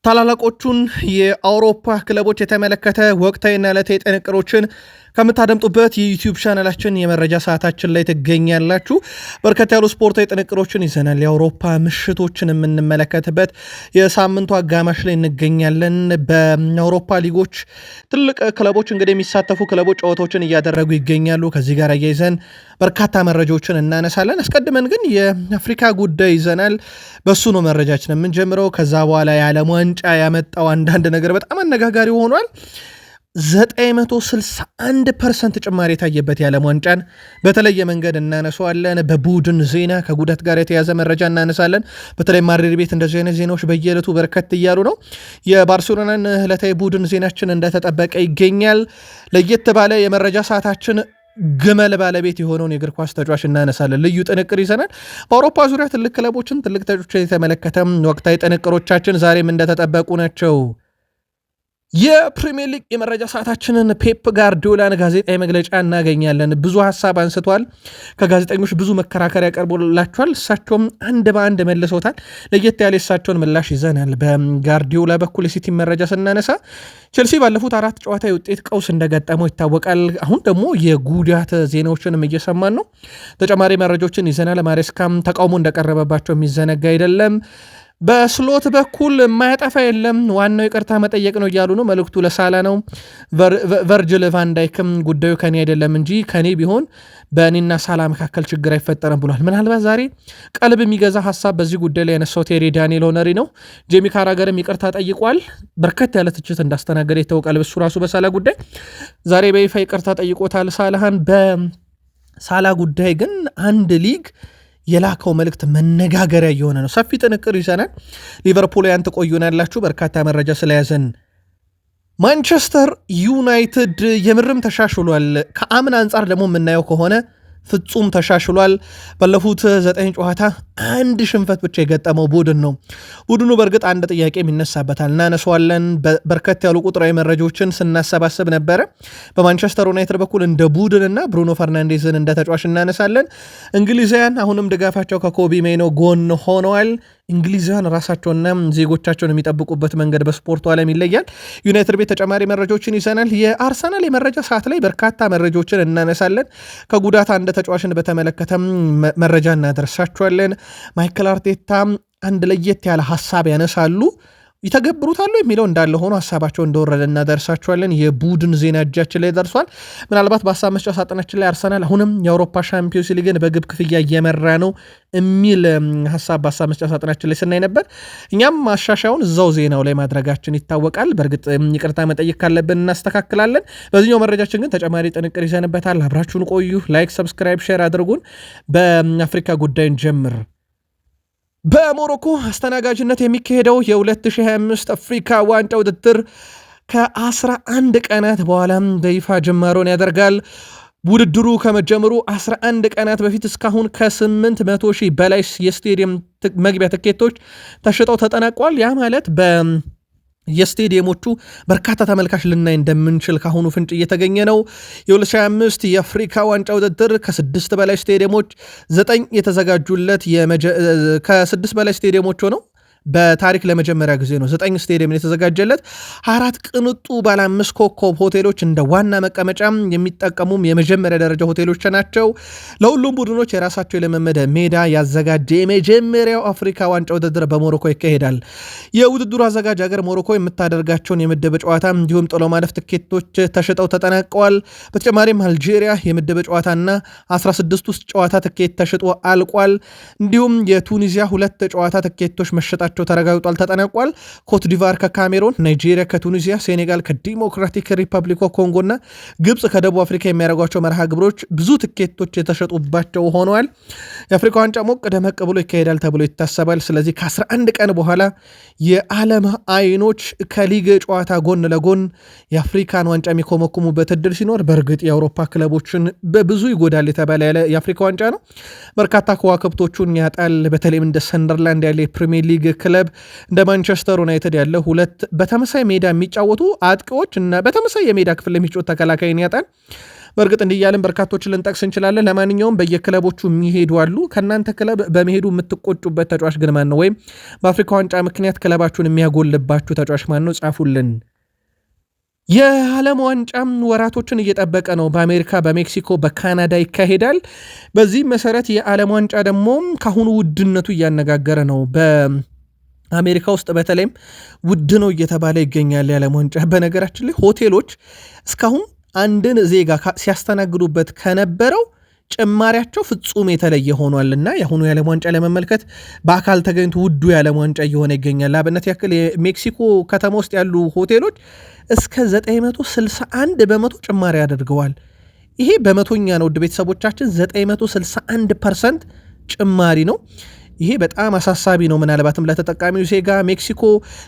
ታላላቆቹን የአውሮፓ ክለቦች የተመለከተ ወቅታዊና ዕለታዊ ጥንቅሮችን ከምታደምጡበት የዩቲዩብ ቻናላችን የመረጃ ሰዓታችን ላይ ትገኛላችሁ። በርከት ያሉ ስፖርታዊ ጥንቅሮችን ይዘናል። የአውሮፓ ምሽቶችን የምንመለከትበት የሳምንቱ አጋማሽ ላይ እንገኛለን። በአውሮፓ ሊጎች ትልቅ ክለቦች እንግዲህ የሚሳተፉ ክለቦች ጨዋታዎችን እያደረጉ ይገኛሉ። ከዚህ ጋር አያይዘን በርካታ መረጃዎችን እናነሳለን። አስቀድመን ግን የአፍሪካ ጉዳይ ይዘናል። በሱ ነው መረጃችን የምንጀምረው። ከዛ በኋላ የዓለም ዋንጫ ያመጣው አንዳንድ ነገር በጣም አነጋጋሪ ሆኗል። 961% ጭማሪ የታየበት የዓለም ዋንጫን በተለየ መንገድ እናነሳዋለን። በቡድን ዜና ከጉዳት ጋር የተያዘ መረጃ እናነሳለን። በተለይ ማድሪድ ቤት እንደዚህ አይነት ዜናዎች በየዕለቱ በርከት እያሉ ነው። የባርሴሎናን ዕለታዊ ቡድን ዜናችን እንደተጠበቀ ይገኛል። ለየት ባለ የመረጃ ሰዓታችን ግመል ባለቤት የሆነውን የእግር ኳስ ተጫዋች እናነሳለን። ልዩ ጥንቅር ይዘናል። በአውሮፓ ዙሪያ ትልቅ ክለቦችን ትልቅ ተጫዋቾችን የተመለከተም ወቅታዊ ጥንቅሮቻችን ዛሬም እንደተጠበቁ ናቸው። የፕሪሚየር ሊግ የመረጃ ሰዓታችንን ፔፕ ጋርዲዮላን ጋዜጣዊ መግለጫ እናገኛለን። ብዙ ሀሳብ አንስቷል። ከጋዜጠኞች ብዙ መከራከሪያ ያቀርቦላቸዋል። እሳቸውም አንድ በአንድ መልሶታል። ለየት ያለ እሳቸውን ምላሽ ይዘናል። በጋርዲዮላ በኩል የሲቲ መረጃ ስናነሳ ቼልሲ ባለፉት 4 ጨዋታ የውጤት ቀውስ እንደገጠመው ይታወቃል። አሁን ደግሞ የጉዳት ዜናዎችንም እየሰማን ነው። ተጨማሪ መረጃዎችን ይዘናል። ማሬስካም ተቃውሞ እንደቀረበባቸው የሚዘነጋ አይደለም። በስሎት በኩል የማያጠፋ የለም፣ ዋናው ይቅርታ መጠየቅ ነው እያሉ ነው። መልእክቱ ለሳላ ነው። ቨርጅል ቫንዳይክም ጉዳዩ ከኔ አይደለም እንጂ ከኔ ቢሆን በእኔና ሳላ መካከል ችግር አይፈጠርም ብሏል። ምናልባት ዛሬ ቀልብ የሚገዛ ሀሳብ በዚህ ጉዳይ ላይ ያነሳው ቴሪ ዳንኤል ሆነሪ ነው። ጄሚ ካራገርም ይቅርታ ጠይቋል። በርከት ያለ ትችት እንዳስተናገደ ይታወቃል። በሱ ራሱ በሳላ ጉዳይ ዛሬ በይፋ ይቅርታ ጠይቆታል ሳላህን። በሳላ ጉዳይ ግን አንድ ሊግ የላከው መልእክት መነጋገሪያ የሆነ ነው። ሰፊ ጥንቅር ይዘናል። ሊቨርፑል ትቆዩናላችሁ። በርካታ መረጃ ስለያዘን ማንቸስተር ዩናይትድ የምርም ተሻሽሏል። ከአምን አንጻር ደግሞ የምናየው ከሆነ ፍጹም ተሻሽሏል። ባለፉት 9 ጨዋታ አንድ ሽንፈት ብቻ የገጠመው ቡድን ነው። ቡድኑ በእርግጥ አንድ ጥያቄ የሚነሳበታል፣ እናነሷለን። በርከት ያሉ ቁጥራዊ መረጃዎችን ስናሰባስብ ነበረ። በማንቸስተር ዩናይትድ በኩል እንደ ቡድንና ብሩኖ ፈርናንዴዝን እንደ ተጫዋች እናነሳለን። እንግሊዛውያን አሁንም ድጋፋቸው ከኮቢ ሜይኖ ጎን ሆነዋል። እንግሊዛውያን ራሳቸውና ዜጎቻቸውን የሚጠብቁበት መንገድ በስፖርቱ ዓለም ይለያል። ዩናይትድ ቤት ተጨማሪ መረጃዎችን ይዘናል። የአርሰናል የመረጃ ሰዓት ላይ በርካታ መረጃዎችን እናነሳለን። ከጉዳት አንድ ተጫዋችን በተመለከተም መረጃ እናደርሳቸዋለን። ማይክል አርቴታ አንድ ለየት ያለ ሀሳብ ያነሳሉ። ይተገብሩታሉ የሚለው እንዳለ ሆኖ ሀሳባቸው እንደወረደ እናደርሳቸዋለን። የቡድን ዜና እጃችን ላይ ደርሷል። ምናልባት በሀሳብ መስጫ ሳጥናችን ላይ አርሰናል አሁንም የአውሮፓ ሻምፒዮንስ ሊግን በግብ ክፍያ እየመራ ነው የሚል ሀሳብ በሀሳብ መስጫ ሳጥናችን ላይ ስናይ ነበር። እኛም ማሻሻያውን እዛው ዜናው ላይ ማድረጋችን ይታወቃል። በእርግጥ ይቅርታ መጠየቅ ካለብን እናስተካክላለን። በዚህኛው መረጃችን ግን ተጨማሪ ጥንቅር ይዘንበታል። አብራችሁን ቆዩ። ላይክ፣ ሰብስክራይብ፣ ሼር አድርጉን። በአፍሪካ ጉዳይን ጀምር። በሞሮኮ አስተናጋጅነት የሚካሄደው የ2025 አፍሪካ ዋንጫ ውድድር ከ11 ቀናት በኋላ በይፋ ጅማሮን ያደርጋል። ውድድሩ ከመጀመሩ 11 ቀናት በፊት እስካሁን ከ800,000 በላይ የስቴዲየም መግቢያ ትኬቶች ተሽጠው ተጠናቋል። ያ ማለት የስቴዲየሞቹ በርካታ ተመልካች ልናይ እንደምንችል ካሁኑ ፍንጭ እየተገኘ ነው። የ2025 የአፍሪካ ዋንጫ ውድድር ከ6 በላይ ስቴዲየሞች 9 የተዘጋጁለት ከ6 በላይ ስቴዲየሞች ሆነው በታሪክ ለመጀመሪያ ጊዜ ነው 9 ስቴዲየም የተዘጋጀለት። 4 ቅንጡ ባለ 5 ኮከብ ሆቴሎች እንደ ዋና መቀመጫ የሚጠቀሙም የመጀመሪያ ደረጃ ሆቴሎች ናቸው። ለሁሉም ቡድኖች የራሳቸው የለመመደ ሜዳ ያዘጋጀ የመጀመሪያው አፍሪካ ዋንጫ ውድድር በሞሮኮ ይካሄዳል። የውድድሩ አዘጋጅ ሀገር ሞሮኮ የምታደርጋቸውን የምድብ ጨዋታ እንዲሁም ጥሎ ማለፍ ትኬቶች ተሽጠው ተጠናቀዋል። በተጨማሪም አልጄሪያ የምድብ ጨዋታና 16 ውስጥ ጨዋታ ትኬት ተሽጦ አልቋል። እንዲሁም የቱኒዚያ 2 ጨዋታ ትኬቶች መሸጣ ተረጋግጧል፣ ተጠናቋል። ኮት ዲቫር ከካሜሮን፣ ናይጄሪያ ከቱኒዚያ፣ ሴኔጋል ከዲሞክራቲክ ሪፐብሊክ ኮንጎ እና ግብፅ ከደቡብ አፍሪካ የሚያደርጓቸው መርሃ ግብሮች ብዙ ትኬቶች የተሸጡባቸው ሆነዋል። የአፍሪካ ዋንጫ ሞቅ ደመቅ ብሎ ይካሄዳል ተብሎ ይታሰባል። ስለዚህ ከ11 ቀን በኋላ የዓለም አይኖች ከሊግ ጨዋታ ጎን ለጎን የአፍሪካን ዋንጫ የሚኮመኩሙበት እድል ሲኖር፣ በእርግጥ የአውሮፓ ክለቦችን በብዙ ይጎዳል የተባለ ያለ የአፍሪካ ዋንጫ ነው። በርካታ ከዋክብቶቹን ያጣል። በተለይም እንደ ሰንደርላንድ ያለ የፕሪሚየር ሊግ ክለብ እንደ ማንቸስተር ዩናይትድ ያለ 2 በተመሳይ ሜዳ የሚጫወቱ አጥቂዎች እና በተመሳይ የሜዳ ክፍል የሚጫወት ተከላካይን ያጣል። በእርግጥ እንዲያለን በርካቶችን ልንጠቅስ እንችላለን። ለማንኛውም በየክለቦቹ የሚሄዱ አሉ። ከእናንተ ክለብ በመሄዱ የምትቆጩበት ተጫዋች ግን ማን ነው? ወይም በአፍሪካ ዋንጫ ምክንያት ክለባችሁን የሚያጎልባችሁ ተጫዋች ማን ነው? ጻፉልን። የዓለም ዋንጫም ወራቶችን እየጠበቀ ነው። በአሜሪካ፣ በሜክሲኮ፣ በካናዳ ይካሄዳል። በዚህ መሰረት የዓለም ዋንጫ ደግሞ ካሁኑ ውድነቱ እያነጋገረ ነው። በአሜሪካ ውስጥ በተለይም ውድ ነው እየተባለ ይገኛል የዓለም ዋንጫ። በነገራችን ላይ ሆቴሎች እስካሁን አንድን ዜጋ ሲያስተናግዱበት ከነበረው ጭማሪያቸው ፍጹም የተለየ ሆኗልና የአሁኑ የዓለም ዋንጫ ለመመልከት በአካል ተገኝቶ ውዱ የዓለም ዋንጫ እየሆነ ይገኛል። ለአብነት ያክል የሜክሲኮ ከተማ ውስጥ ያሉ ሆቴሎች እስከ 961 በመቶ ጭማሪ አድርገዋል። ይሄ በመቶኛ ነው። ውድ ቤተሰቦቻችን 961% ጭማሪ ነው። ይሄ በጣም አሳሳቢ ነው። ምናልባትም ለተጠቃሚው ዜጋ ሜክሲኮ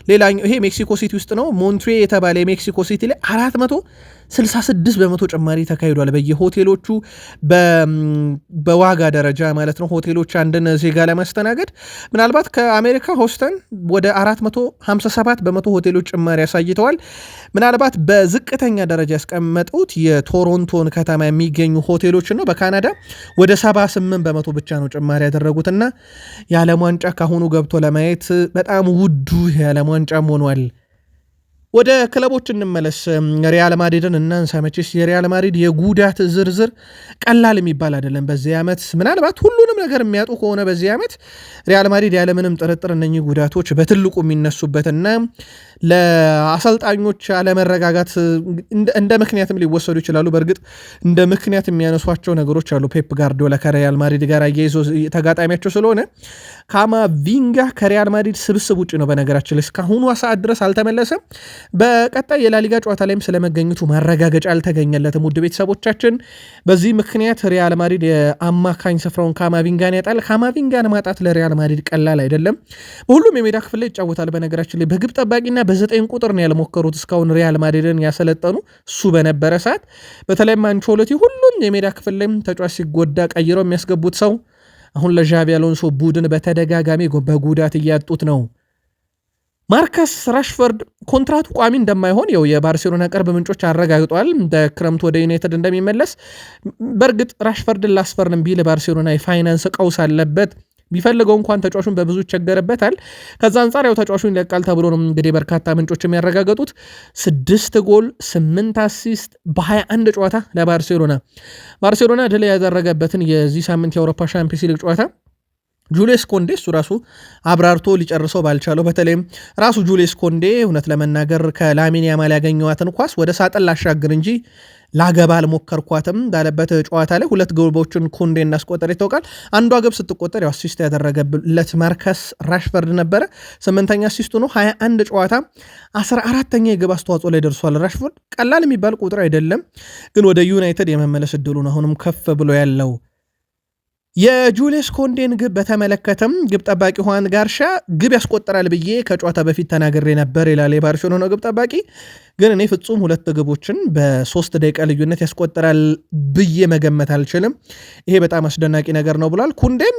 ሌላኛው ይሄ ሜክሲኮ ሲቲ ውስጥ ነው። ሞንትሬ የተባለ የሜክሲኮ ሲቲ ላይ 466 በመቶ ጭማሪ ተካሂዷል። በየሆቴሎቹ በዋጋ ደረጃ ማለት ነው። ሆቴሎች አንድን ዜጋ ለማስተናገድ ምናልባት ከአሜሪካ ሆስተን ወደ 457 በመቶ ሆቴሎች ጭማሪ ያሳይተዋል። ምናልባት በዝቅተኛ ደረጃ ያስቀመጡት የቶሮንቶን ከተማ የሚገኙ ሆቴሎችን ነው። በካናዳ ወደ 78 በመቶ ብቻ ነው ጭማሪ ያደረጉትና የዓለም ዋንጫ ካሁኑ ገብቶ ለማየት በጣም ውዱ የዓለም ዋንጫም ሆኗል። ወደ ክለቦች እንመለስ። ሪያል ማድሪድን እናንሳ። መቼስ የሪያል ማድሪድ የጉዳት ዝርዝር ቀላል የሚባል አይደለም። በዚህ ዓመት ምናልባት ሁሉንም ነገር የሚያጡ ከሆነ በዚህ ዓመት ሪያል ማድሪድ ያለምንም ጥርጥር እነኚህ ጉዳቶች በትልቁ የሚነሱበትና ለአሰልጣኞች አለመረጋጋት እንደ ምክንያትም ሊወሰዱ ይችላሉ። በእርግጥ እንደ ምክንያት የሚያነሷቸው ነገሮች አሉ። ፔፕ ጋርዲዮላ ከሪያል ማድሪድ ጋር አያይዞ ተጋጣሚያቸው ስለሆነ ካማቪንጋ ከሪያል ማድሪድ ስብስብ ውጭ ነው። በነገራችን ላይ እስካሁኑ ሰዓት ድረስ አልተመለሰም። በቀጣይ የላሊጋ ጨዋታ ላይም ስለመገኘቱ ማረጋገጫ አልተገኘለትም። ውድ ቤተሰቦቻችን በዚህ ምክንያት ሪያል ማድሪድ የአማካኝ ስፍራውን ካማቪንጋን ያጣል። ካማቪንጋን ማጣት ለሪያል ማድሪድ ቀላል አይደለም። በሁሉም የሜዳ ክፍል ላይ ይጫወታል። በነገራችን ላይ በግብ ጠባቂና በ9 ቁጥር ነው ያልሞከሩት እስካሁን ሪያል ማድሪድን ያሰለጠኑ እሱ በነበረ ሰዓት። በተለይም አንቾሎቲ ሁሉም የሜዳ ክፍል ላይም ተጫዋች ሲጎዳ ቀይረው የሚያስገቡት ሰው አሁን ለዣቪ አሎንሶ ቡድን በተደጋጋሚ በጉዳት እያጡት ነው። ማርከስ ራሽፈርድ ኮንትራቱ ቋሚ እንደማይሆን የባርሴሎና ቅርብ ምንጮች አረጋግጧል። በክረምቱ ወደ ዩናይትድ እንደሚመለስ። በእርግጥ ራሽፈርድን ላስፈርም ቢል ባርሴሎና የፋይናንስ ቀውስ አለበት። ቢፈልገው እንኳን ተጫዋቹን በብዙ ይቸገርበታል። ከዛ አንጻር ተጫዋቹን ይለቃል ተብሎ ነው እንግዲህ በርካታ ምንጮች የሚያረጋገጡት። 6 ጎል 8 አሲስት በ21 ጨዋታ ለባርሴሎና ድል ያደረገበትን የዚህ ሳምንት የአውሮፓ ሻምፒዮንስ ሊግ ጨዋታ ጁሌስ ኮንዴ እሱ ራሱ አብራርቶ ሊጨርሰው ባልቻለው፣ በተለይም ራሱ ጁሌስ ኮንዴ እውነት ለመናገር ከላሚን ያማል ያገኘዋትን ኳስ ወደ ሳጥን ላሻግር እንጂ ላገባ አልሞከርኳትም ባለበት ጨዋታ ላይ 2 ግቦችን ኮንዴ እንዳስቆጠረ ይታወቃል። አንዷ ግብ ስትቆጠር አሲስት ያደረገለት ማርከስ ራሽፈርድ ነበረ። 8ኛ አሲስቱ ነው። 21 ጨዋታ 14ኛ የግብ አስተዋጽኦ ላይ ደርሷል። ራሽፈርድ ቀላል የሚባል ቁጥር አይደለም፣ ግን ወደ ዩናይትድ የመመለስ እድሉን አሁንም ከፍ ብሎ ያለው የጁሌስ ኮንዴን ግብ በተመለከተም ግብ ጠባቂ ሁዋን ጋርሻ ግብ ያስቆጠራል ብዬ ከጨዋታ በፊት ተናግሬ ነበር ይላል የባርሴሎና ግብ ጠባቂ። ግን እኔ ፍጹም 2 ግቦችን በ3 ደቂቃ ልዩነት ያስቆጠራል ብዬ መገመት አልችልም። ይሄ በጣም አስደናቂ ነገር ነው ብሏል። ኩንዴም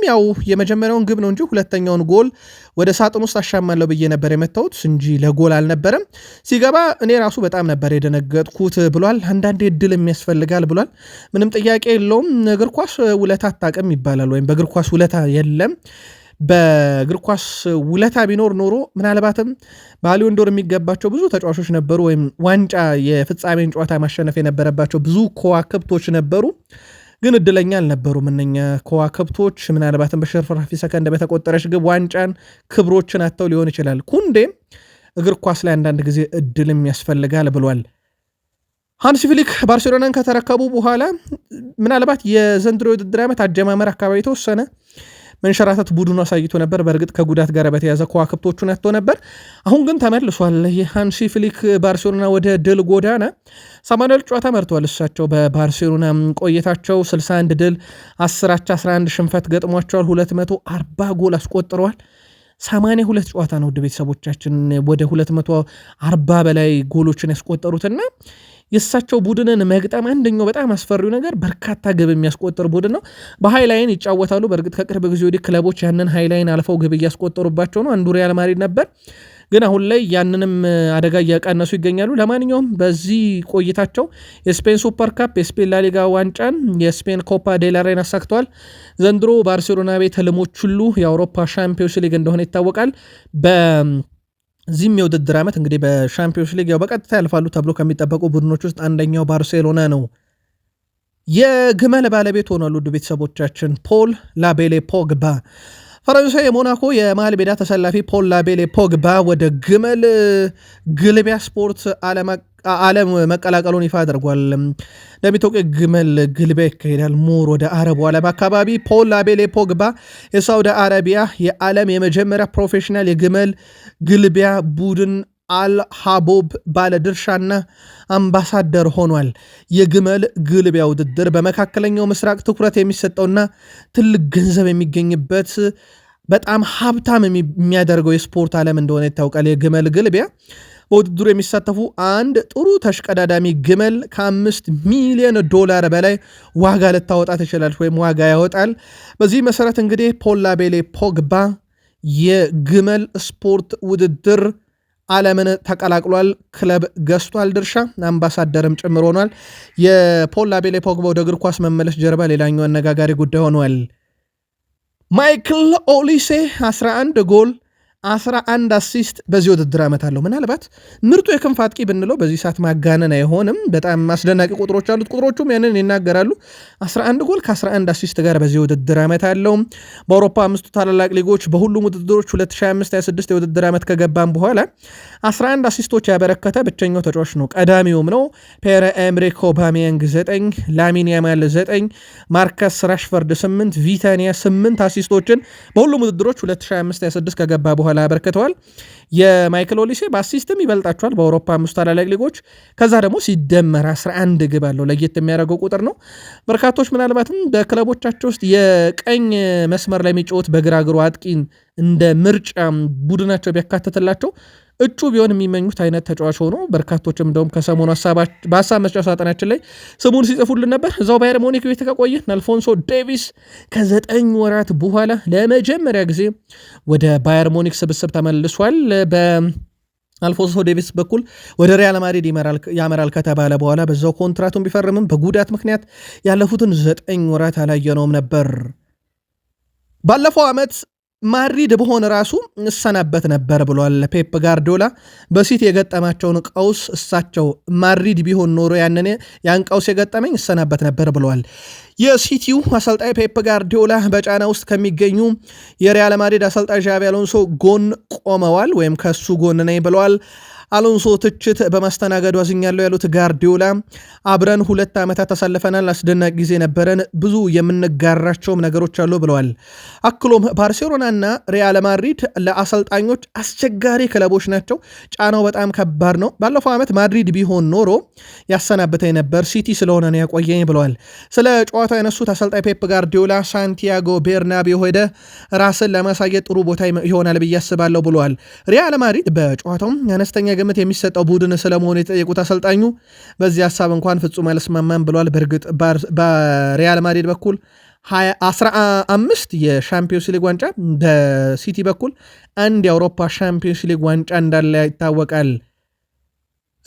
የመጀመሪያውን ግብ ነው እንጂ ሁለተኛውን ጎል ወደ ሳጥን ውስጥ አሻማለሁ ብዬ ነበር የመታሁት እንጂ ለጎል አልነበረም። ሲገባ እኔ ራሱ በጣም ነበር የደነገጥኩት ብሏል። አንዳንዴ እድል የሚያስፈልጋል ብሏል። ምንም ጥያቄ የለውም። እግር ኳስ ውለታ አታውቅም ይባላል፣ ወይም በእግር ኳስ ውለታ የለም። በእግር ኳስ ውለታ ቢኖር ኖሮ ምናልባትም ባሊዮን ዶር የሚገባቸው ብዙ ተጫዋቾች ነበሩ፣ ወይም ዋንጫ የፍጻሜን ጨዋታ ማሸነፍ የነበረባቸው ብዙ ከዋክብቶች ነበሩ። ግን እድለኛ አልነበሩም እነኛ ከዋክብቶች። ምናልባትም በሽርፍራፊ ሰከንድ በተቆጠረች ግብ ዋንጫን ክብሮችን አጥተው ሊሆን ይችላል። ኩንዴም እግር ኳስ ላይ አንዳንድ ጊዜ እድልም ያስፈልጋል ብሏል። ሃንሲ ፍሊክ ባርሴሎናን ከተረከቡ በኋላ ምናልባት የዘንድሮ የውድድር ዓመት አጀማመር አካባቢ የተወሰነ መንሸራተት ቡድኑ አሳይቶ ነበር። በእርግጥ ከጉዳት ጋር በተያዘ ከዋክብቶቹን አጥቶ ነበር። አሁን ግን ተመልሷል። የሃንሲ ፍሊክ ባርሴሎና ወደ ድል ጎዳና 80 ጨዋታ መርተዋል። እሳቸው በባርሴሎና ቆይታቸው 61 ድል 10 አቻ 11 ሽንፈት ገጥሟቸዋል። 240 ጎል አስቆጥረዋል። 82 ጨዋታ ነው ውድ ቤተሰቦቻችን ወደ 240 በላይ ጎሎችን ያስቆጠሩትና የእሳቸው ቡድንን መግጠም አንደኛው በጣም አስፈሪው ነገር በርካታ ግብ የሚያስቆጥር ቡድን ነው። በሃይላይን ይጫወታሉ። በእርግጥ ከቅርብ ጊዜ ወዲህ ክለቦች ያንን ሃይላይን አልፈው ግብ እያስቆጠሩባቸው ነው። አንዱ ሪያል ማድሪድ ነበር። ግን አሁን ላይ ያንንም አደጋ እያቀነሱ ይገኛሉ። ለማንኛውም በዚህ ቆይታቸው የስፔን ሱፐር ካፕ፣ የስፔን ላሊጋ ዋንጫን፣ የስፔን ኮፓ ዴላሬን አሳክተዋል። ዘንድሮ ባርሴሎና ቤት ህልሞች ሁሉ የአውሮፓ ሻምፒዮንስ ሊግ እንደሆነ ይታወቃል። በዚህም የውድድር ዓመት እንግዲህ በሻምፒዮንስ ሊግ ያው በቀጥታ ያልፋሉ ተብሎ ከሚጠበቁ ቡድኖች ውስጥ አንደኛው ባርሴሎና ነው። የግመል ባለቤት ሆኗል። ውድ ቤተሰቦቻችን ፖል ላቤሌ ፖግባ ፈረንሳይ የሞናኮ የመሃል ሜዳ ተሰላፊ ፖል ላቤሌ ፖግባ ወደ ግመል ግልቢያ ስፖርት ዓለም መቀላቀሉን ይፋ አድርጓል። እንደሚታወቀው ግመል ግልቢያ ይካሄዳል ሞር ወደ አረቡ ዓለም አካባቢ። ፖል ላቤሌ ፖግባ የሳውዲ አረቢያ የዓለም የመጀመሪያ ፕሮፌሽናል የግመል ግልቢያ ቡድን አልሃቦብ ባለድርሻና አምባሳደር ሆኗል። የግመል ግልቢያ ውድድር በመካከለኛው ምስራቅ ትኩረት የሚሰጠውና ትልቅ ገንዘብ የሚገኝበት በጣም ሀብታም የሚያደርገው የስፖርት ዓለም እንደሆነ ይታወቃል። የግመል ግልቢያ በውድድሩ የሚሳተፉ አንድ ጥሩ ተሽቀዳዳሚ ግመል $5 ሚሊዮን በላይ ዋጋ ልታወጣ ትችላለች ወይም ዋጋ ያወጣል። በዚህ መሰረት እንግዲህ ፖል ላቤሌ ፖግባ የግመል ስፖርት ውድድር ዓለምን ተቀላቅሏል። ክለብ ገዝቷል፣ ድርሻ አምባሳደርም ጭምር ሆኗል። የፖል ላቤሌ ፖግባ ወደ እግር ኳስ መመለስ ጀርባ ሌላኛው አነጋጋሪ ጉዳይ ሆኗል። ማይክል ኦሊሴ 11 ጎል 11 አሲስት በዚህ ውድድር ዓመት አለው። ምናልባት ምርጡ የክንፍ አጥቂ ብንለው በዚህ ሰዓት ማጋነን አይሆንም። በጣም አስደናቂ ቁጥሮች አሉት። ቁጥሮቹም ያንን ይናገራሉ። 11 ጎል ከ11 አሲስት ጋር በዚህ ውድድር ዓመት አለው። በአውሮፓ አምስቱ ታላላቅ ሊጎች በሁሉም ውድድሮች 2025-26 የውድድር ዓመት ከገባም በኋላ 11 አሲስቶች ያበረከተ ብቸኛው ተጫዋች ነው። ቀዳሚውም ነው ፔረ ኤምሪክ ኦባሜያንግ 9፣ ላሚን ያማል 9፣ ማርከስ ራሽፈርድ 8፣ ቪታኒያ 8 አሲስቶችን በሁሉም ውድድሮች 2025-26 ከገባ በኋላ አበርክተዋል። የማይክል ኦሊሴ በአሲስትም ይበልጣቸዋል በአውሮፓ አምስቱ ታላላቅ ሊጎች። ከዛ ደግሞ ሲደመር 11 ግብ አለው። ለየት የሚያደርገው ቁጥር ነው። በርካቶች ምናልባትም በክለቦቻቸው ውስጥ የቀኝ መስመር ላይ የሚጫወት በግራ እግሩ አጥቂን እንደ ምርጫ ቡድናቸው ቢያካትትላቸው እጩ ቢሆን የሚመኙት አይነት ተጫዋች ሆኖ በርካቶችም እንደውም ከሰሞኑ በሀሳብ መስጫ ሳጥናችን ላይ ስሙን ሲጽፉልን ነበር። እዛው ባየር ሙኒክ ቤት ከቆየ አልፎንሶ ዴቪስ ከ9 ወራት በኋላ ለመጀመሪያ ጊዜ ወደ ባየር ሙኒክ ስብስብ ተመልሷል። በአልፎንሶ ዴቪስ በኩል ወደ ሪያል ማድሪድ ያመራል ከተባለ በኋላ በዛው ኮንትራቱን ቢፈርምም በጉዳት ምክንያት ያለፉትን 9 ወራት አላየነውም ነበር። ባለፈው ዓመት ማድሪድ በሆነ ራሱ እሰናበት ነበር ብሏል ፔፕ ጋርዲዮላ። በሲቲ የገጠማቸውን ቀውስ እሳቸው ማድሪድ ቢሆን ኖሮ ያን ቀውስ የገጠመኝ እሰናበት ነበር ብለዋል። የሲቲው አሰልጣኝ ፔፕ ጋርዲዮላ በጫና ውስጥ ከሚገኙ የሪያል ማድሪድ አሰልጣኝ ዣቪ አሎንሶ ጎን ቆመዋል ወይም ከሱ ጎን ነኝ ብለዋል። አሎንሶ ትችት በማስተናገዱ አዝኛለሁ ያሉት ጋርዲዮላ አብረን 2 ዓመታት ተሰልፈናል፣ አስደናቂ ጊዜ ነበረን፣ ብዙ የምንጋራቸውም ነገሮች አሉ ብለዋል። አክሎም ባርሴሎናና ሪያል ማድሪድ ለአሰልጣኞች አስቸጋሪ ክለቦች ናቸው፣ ጫናው በጣም ከባድ ነው። ባለፈው ዓመት ማድሪድ ቢሆን ኖሮ ያሰናብተኝ ነበር፣ ሲቲ ስለሆነ ነው ያቆየኝ ብለዋል። ስለ ጨዋታው ያነሱት አሰልጣኝ ፔፕ ጋርዲዮላ ሳንቲያጎ ቤርናቤው ሄደ ራስን ለማሳየት ጥሩ ቦታ ይሆናል ብዬ አስባለሁ ብለዋል። ሪያል ማድሪድ በጨዋታውም አነስተኛ ግምት የሚሰጠው ቡድን ስለመሆኑ የጠየቁት አሰልጣኙ በዚህ ሀሳብ እንኳን ፍጹም አልስማማም ብለዋል። በእርግጥ በሪያል ማድሪድ በኩል 15 የሻምፒዮንስ ሊግ ዋንጫ፣ በሲቲ በኩል 1 የአውሮፓ ሻምፒዮንስ ሊግ ዋንጫ እንዳለ ይታወቃል።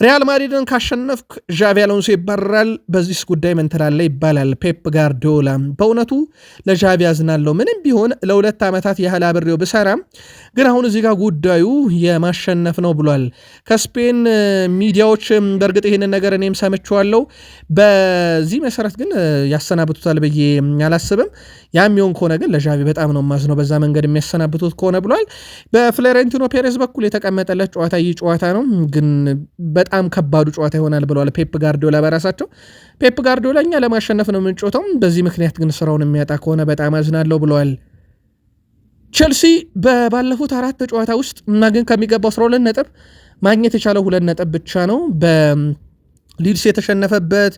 ሪያል ማድሪድን ካሸነፍክ ዣቪ አሎንሶ ይባረራል፣ በዚህ ጉዳይ ምን ትላለህ ይባላል ፔፕ ጋርዲዮላ። በእውነቱ ለዣቪ አዝናለሁ፣ ምንም ቢሆን ለ2 ዓመታት ያህል አብሬው ብሰራም ግን አሁን እዚህ ጋር ጉዳዩ የማሸነፍ ነው ብሏል። ከስፔን ሚዲያዎች በእርግጥ ይህንን ነገር እኔም ሰምቼዋለሁ። በዚህ መሰረት ግን ያሰናብቱታል ብዬ አላስብም። ያም ይሆን ከሆነ ግን ለዣቪ በጣም ነው ማዝነው በዛ መንገድ የሚያሰናብቱት ከሆነ ብሏል። በፍሎሬንቲኖ ፔሬዝ በኩል የተቀመጠለት ጨዋታ ይህ ጨዋታ ነው፣ ግን በጣም ከባዱ ጨዋታ ይሆናል ብለዋል ፔፕ ጋርዲዮላ በራሳቸው። ፔፕ ጋርዲዮላ እኛ ለማሸነፍ ነው የምንጮተው፣ በዚህ ምክንያት ግን ስራውን የሚያጣ ከሆነ በጣም አዝናለሁ ብለዋል። ቼልሲ ባለፉት 4 ጨዋታ ውስጥ እና ግን ከሚገባው 12 ነጥብ ማግኘት የቻለው 2 ነጥብ ብቻ ነው። ሊድስ የተሸነፈበት፣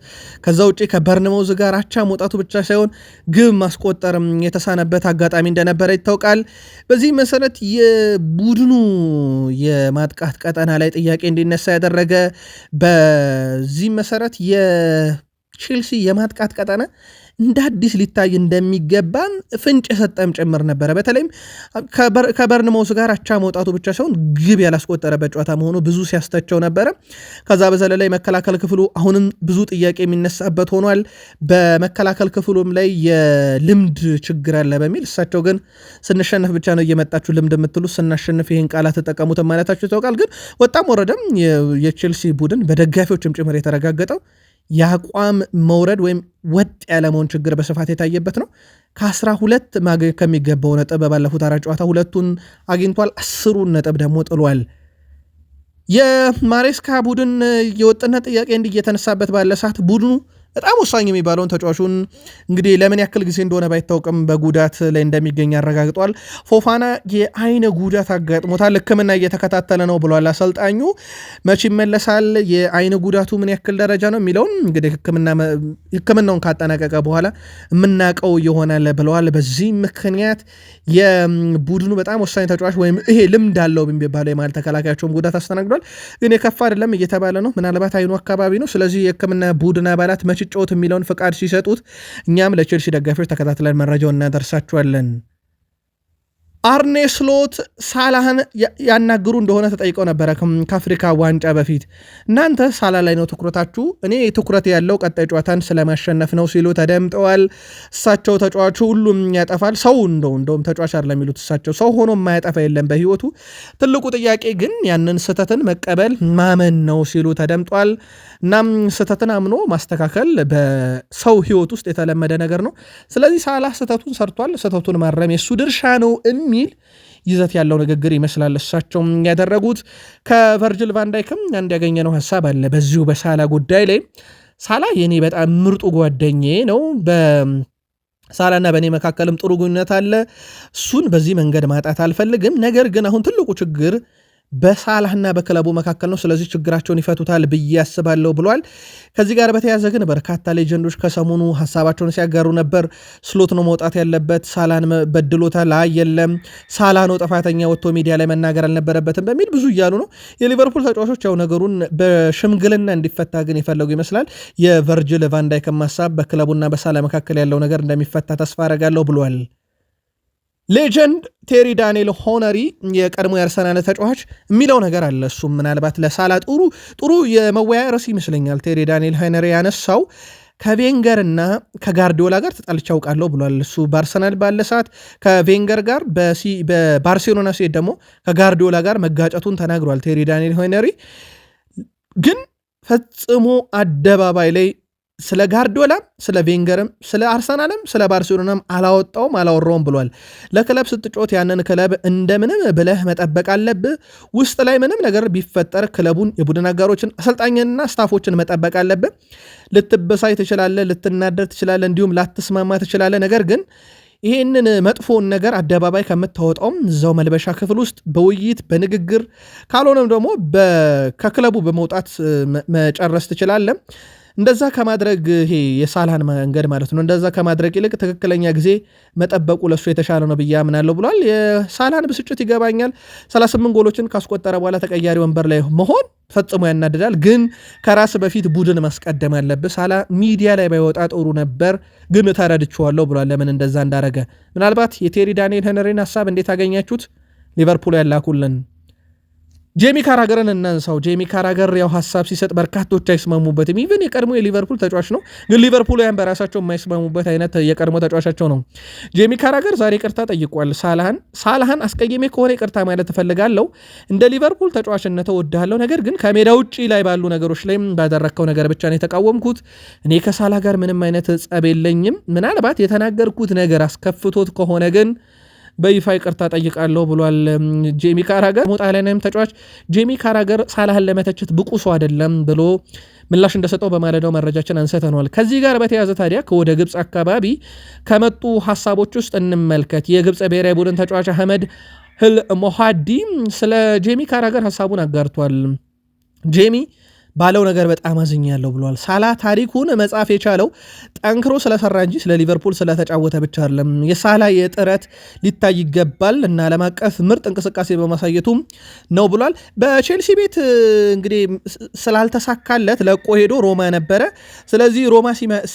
ከዛ ውጪ ከበርንማውዝ ጋር አቻ መውጣቱ ብቻ ሳይሆን ግብ ማስቆጠርም የተሳነበት አጋጣሚ እንደነበረ ይታወቃል። በዚህ መሰረት የቡድኑ የማጥቃት ቀጠና ላይ ጥያቄ እንዲነሳ ያደረገ፣ በዚህ መሰረት የቼልሲ የማጥቃት ቀጠና እንደ አዲስ ሊታይ እንደሚገባ ፍንጭ የሰጠም ጭምር ነበረ። በተለይም ከበርንማውስ ጋር አቻ መውጣቱ ብቻ ሳይሆን ግብ ያላስቆጠረበት ጨዋታ መሆኑ ብዙ ሲያስተቸው ነበረ። ከዛ በዘለላ መከላከል ክፍሉ አሁንም ብዙ ጥያቄ የሚነሳበት ሆኗል። በመከላከል ክፍሉም ላይ የልምድ ችግር አለ በሚል እሳቸው ግን ስንሸነፍ ብቻ ነው እየመጣችሁ ልምድ የምትሉ ስናሸንፍ ይህን ቃላት ተጠቀሙት ማለታቸው ይታወቃል። ግን ወጣም ወረደም የቼልሲ ቡድን በደጋፊዎችም ጭምር የተረጋገጠው የአቋም መውረድ ወይም ወጥ ያለመሆን ችግር በስፋት የታየበት ነው። ከ12 ማግኘት ከሚገባው ነጥብ ባለፉት 4 ጨዋታ 2ቱን አግኝቷል። 10ሩን ነጥብ ደግሞ ጥሏል። የማሬስካ ቡድን የወጥነት ጥያቄ እንዲህ እየተነሳበት ባለ ሰዓት ቡድኑ በጣም ወሳኝ የሚባለውን ተጫዋቹን እንግዲህ ለምን ያክል ጊዜ እንደሆነ ባይታወቅም በጉዳት ላይ እንደሚገኝ አረጋግጧል። ፎፋና የአይነ ጉዳት አጋጥሞታል፣ ሕክምና እየተከታተለ ነው ብሏል አሰልጣኙ። መቼ ይመለሳል፣ የአይነ ጉዳቱ ምን ያክል ደረጃ ነው የሚለውን እንግዲህ ሕክምናውን ካጠናቀቀ በኋላ የምናውቀው ይሆናል ብለዋል። በዚህ ምክንያት የቡድኑ በጣም ወሳኝ ተጫዋች ወይም ይሄ ልምድ አለው የሚባለው የመሃል ተከላካያቸውም ጉዳት አስተናግዷል። ግን የከፋ አይደለም እየተባለ ነው፣ ምናልባት አይኑ አካባቢ ነው። ስለዚህ የሕክምና ቡድን አባላት ጮት የሚለውን ፍቃድ ሲሰጡት እኛም ለቼልሲ ደጋፊዎች ተከታትለን መረጃውን እናደርሳችኋለን። አርኔ ስሎት ሳላህን ያናግሩ እንደሆነ ተጠይቀው ነበረ ከአፍሪካ ዋንጫ በፊት። እናንተ ሳላ ላይ ነው ትኩረታችሁ፣ እኔ ትኩረት ያለው ቀጣይ ጨዋታን ስለማሸነፍ ነው ሲሉ ተደምጠዋል። እሳቸው ተጫዋቹ ሁሉም ያጠፋል፣ ሰው እንደውም ተጫዋች አይደለም የሚሉት እሳቸው ሰው ሆኖ የማያጠፋ የለም በህይወቱ፣ ትልቁ ጥያቄ ግን ያንን ስህተትን መቀበል ማመን ነው ሲሉ ተደምጧል። እናም ስህተትን አምኖ ማስተካከል በሰው ህይወት ውስጥ የተለመደ ነገር ነው። ስለዚህ ሳላ ስህተቱን ሰርቷል፣ ስህተቱን ማረም የሱ ድርሻ ነው ሚል ይዘት ያለው ንግግር ይመስላል እሳቸው ያደረጉት። ከቨርጅል ቫንዳይክም አንድ ያገኘነው ሀሳብ አለ በዚሁ በሳላ ጉዳይ ላይ። ሳላ የኔ በጣም ምርጡ ጓደኛዬ ነው፣ በሳላና በእኔ መካከልም ጥሩ ግንኙነት አለ፣ እሱን በዚህ መንገድ ማጣት አልፈልግም። ነገር ግን አሁን ትልቁ ችግር በሳላህና በክለቡ መካከል ነው፣ ስለዚህ ችግራቸውን ይፈቱታል ብዬ አስባለሁ ብሏል። ከዚህ ጋር በተያያዘ ግን በርካታ ሌጀንዶች ከሰሞኑ ሀሳባቸውን ሲያጋሩ ነበር። ስሎት ነው መውጣት ያለበት፣ ሳላን በድሎታል፣ የለም ሳላ ነው ጥፋተኛ፣ ወጥቶ ሚዲያ ላይ መናገር አልነበረበትም በሚል ብዙ እያሉ ነው። የሊቨርፑል ተጫዋቾች ያው ነገሩን በሽምግልና እንዲፈታ ግን የፈለጉ ይመስላል። የቨርጅል ቫንዳይክ ሀሳብ በክለቡና በሳላ መካከል ያለው ነገር እንደሚፈታ ተስፋ አረጋለሁ ብሏል። ሌጀንድ ቴሪ ዳንኤል ሆነሪ የቀድሞ የአርሰናል ተጫዋች የሚለው ነገር አለ። እሱም ምናልባት ለሳላ ጥሩ የመወያያ ርዕስ ይመስለኛል። ቴሪ ዳንኤል ሆነሪ ያነሳው ከቬንገርና ከጋርዲዮላ ጋር ተጣልቼ አውቃለሁ ብሏል። እሱ በአርሰናል ባለ ሰዓት ከቬንገር ጋር በባርሴሎና ሲሄድ ደግሞ ከጋርዲዮላ ጋር መጋጨቱን ተናግሯል። ቴሪ ዳንኤል ሆነሪ ግን ፈጽሞ አደባባይ ላይ ስለ ጋርዲዮላም ስለ ቬንገርም ስለ አርሰናልም ስለ ባርሴሎናም አላወራውም ብሏል። ለክለብ ስትጮት ያንን ክለብ እንደምንም ብለህ መጠበቅ አለብህ። ውስጥ ላይ ምንም ነገር ቢፈጠር ክለቡን፣ የቡድን አጋሮችን፣ አሰልጣኝንና ስታፎችን መጠበቅ አለብህ። ልትበሳይ ትችላለህ፣ ልትናደር ትችላለህ፣ እንዲሁም ላትስማማ ትችላለህ። ነገር ግን ይህንን መጥፎውን ነገር አደባባይ ከምታወጣውም እዛው መልበሻ ክፍል ውስጥ በውይይት በንግግር ካልሆነም ደግሞ ከክለቡ በመውጣት መጨረስ ትችላለህ። እንደዛ ከማድረግ ይሄ የሳላህን መንገድ ማለት ነው፣ እንደዛ ከማድረግ ይልቅ ትክክለኛ ጊዜ መጠበቁ ለሱ የተሻለ ነው ብዬ አምናለሁ ብሏል። የሳላህን ብስጭት ይገባኛል። 38 ጎሎችን ካስቆጠረ በኋላ ተቀያሪ ወንበር ላይ መሆን ፈጽሞ ያናድዳል። ግን ከራስ በፊት ቡድን ማስቀደም ያለብህ። ሳላ ሚዲያ ላይ ባይወጣ ጥሩ ነበር፣ ግን ተረድቼዋለሁ ብሏል ለምን እንደዛ እንዳረገ። ምናልባት የቴሪ ዳንኤል ሄነሪን ሀሳብ እንዴት አገኛችሁት? ሊቨርፑል ያላኩልን ጄሚ ካራገርን እናንሳው። ጄሚ ካራገር ያው ሀሳብ ሲሰጥ በርካቶች አይስማሙበትም። ኢቨን የቀድሞ የሊቨርፑል ተጫዋች ነው፣ ግን ሊቨርፑል ያን በራሳቸው የማይስማሙበት አይነት የቀድሞ ተጫዋቻቸው ነው። ጄሚ ካራገር ዛሬ ይቅርታ ጠይቋል። ሳላህን አስቀይሜ ከሆነ ይቅርታ ማለት እፈልጋለሁ። እንደ ሊቨርፑል ተጫዋችነት እወድሃለሁ፣ ነገር ግን ከሜዳ ውጭ ላይ ባሉ ነገሮች ላይ ባደረግከው ነገር ብቻ ነው የተቃወምኩት። እኔ ከሳላህ ጋር ምንም አይነት ጸብ የለኝም። ምናልባት የተናገርኩት ነገር አስከፍቶት ከሆነ ግን በይፋ ይቅርታ ጠይቃለሁ ብሏል። ጄሚ ካራገር ጣሊያናዊም ተጫዋች ጄሚ ካራገር ሳላህን ለመተቸት ብቁ ሰው አይደለም ብሎ ምላሽ እንደሰጠው በማለዳው መረጃችን አንስተነዋል። ከዚህ ጋር በተያያዘ ታዲያ ከወደ ግብፅ አካባቢ ከመጡ ሀሳቦች ውስጥ እንመልከት። የግብፅ ብሔራዊ ቡድን ተጫዋች አህመድ ህል ሞሃዲ ስለ ጄሚ ካራገር ሀሳቡን አጋርቷል። ጄሚ ባለው ነገር በጣም አዝኛለሁ ብሏል። ሳላ ታሪኩን መጻፍ የቻለው ጠንክሮ ስለሰራ እንጂ ስለ ሊቨርፑል ስለተጫወተ ብቻ አይደለም። የሳላ የጥረት ሊታይ ይገባል እና ዓለም አቀፍ ምርጥ እንቅስቃሴ በማሳየቱ ነው ብሏል። በቼልሲ ቤት እንግዲህ ስላልተሳካለት ለቆ ሄዶ ሮማ ነበረ። ስለዚህ ሮማ